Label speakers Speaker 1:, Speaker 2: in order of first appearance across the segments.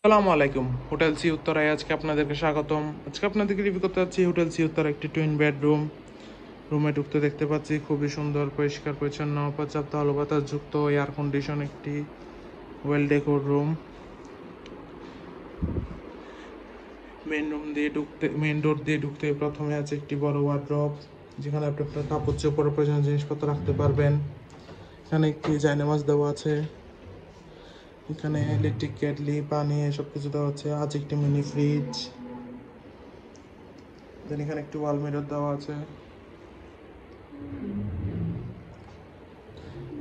Speaker 1: আসসালামু আলাইকুম। Hotel sea উত্তরায় আজকে আপনাদেরকে স্বাগতম। আজকে আপনাদেরকে রিভিউ করতে যাচ্ছি হোটেল সি উত্তরা একটি টুইন বেডরুম। রুমে ঢুকতে দেখতে পাচ্ছি খুবই সুন্দর, পরিষ্কার পরিচ্ছন্ন, পর্যাপ্ত আলো বাতাস যুক্ত এয়ার কন্ডিশন একটি ওয়েল ডেকোর রুম। মেইন ডোর দিয়ে ঢুকতে প্রথমে আছে একটি বড় ওয়ার্ড্রব, যেখানে আপনি আপনার কাপড় চোপড় প্রয়োজনীয় জিনিসপত্র রাখতে পারবেন। এখানে একটি জায়নামাজ দেওয়া আছে। এখানে ইলেকট্রিক কেটলি, পানি এসব কিছু দেওয়া আছে। আছে একটি মিনি ফ্রিজ। দেন এখানে একটি ওয়াল মিরর দেওয়া আছে।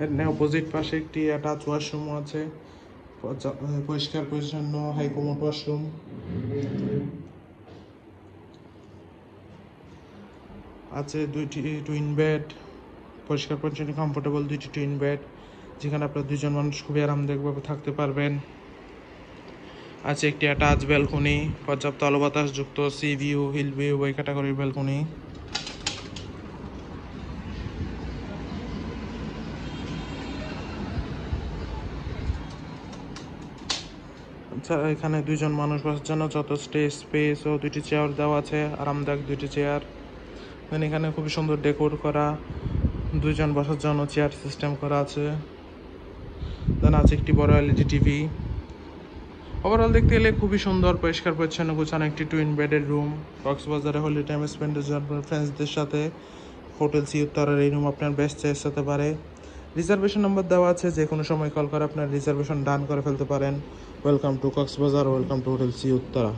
Speaker 1: এর অপোজিট পাশে একটি অ্যাটাচ ওয়াশরুম আছে, পরিষ্কার পরিচ্ছন্ন হাই কমোড ওয়াশরুম। আছে দুইটি টুইন বেড, পরিষ্কার পরিচ্ছন্ন কমফোর্টেবল দুইটি টুইন বেড, যেখানে আপনার দুজন মানুষ খুবই আরামদায়কভাবে থাকতে পারবেন। আছে একটি অ্যাটাচ ব্যালকনি, পর্যাপ্ত আলো বাতাস যুক্ত সি ভিউ, হিল ভিউ ওই ক্যাটাগরির ব্যালকনি। এখানে দুইজন মানুষ বসার জন্য যথেষ্ট স্পেস ও দুইটি চেয়ার দেওয়া আছে, আরামদায়ক দুইটি চেয়ার। দেন এখানে খুবই সুন্দর ডেকোর করা, দুইজন বসার জন্য চেয়ার সিস্টেম করা আছে। দেন আছে একটি বড় এলইডি টিভি। ওভারঅল দেখতে গেলে খুবই সুন্দর, পরিষ্কার পরিচ্ছন্ন গোছানো একটি টুইন বেডের রুম। কক্সবাজারে হলি টাইম স্পেন্ডের জন্য আপনার ফ্রেন্ডসদের সাথে হোটেল সি উত্তরার এই রুম আপনার বেস্ট চয়েস হতে পারে। রিজার্ভেশন নাম্বার দেওয়া আছে, যে কোনো সময় কল করে আপনার রিজার্ভেশন ডান করে ফেলতে পারেন। Welcome to Cox's Bazar, welcome to hotel sea Uttara.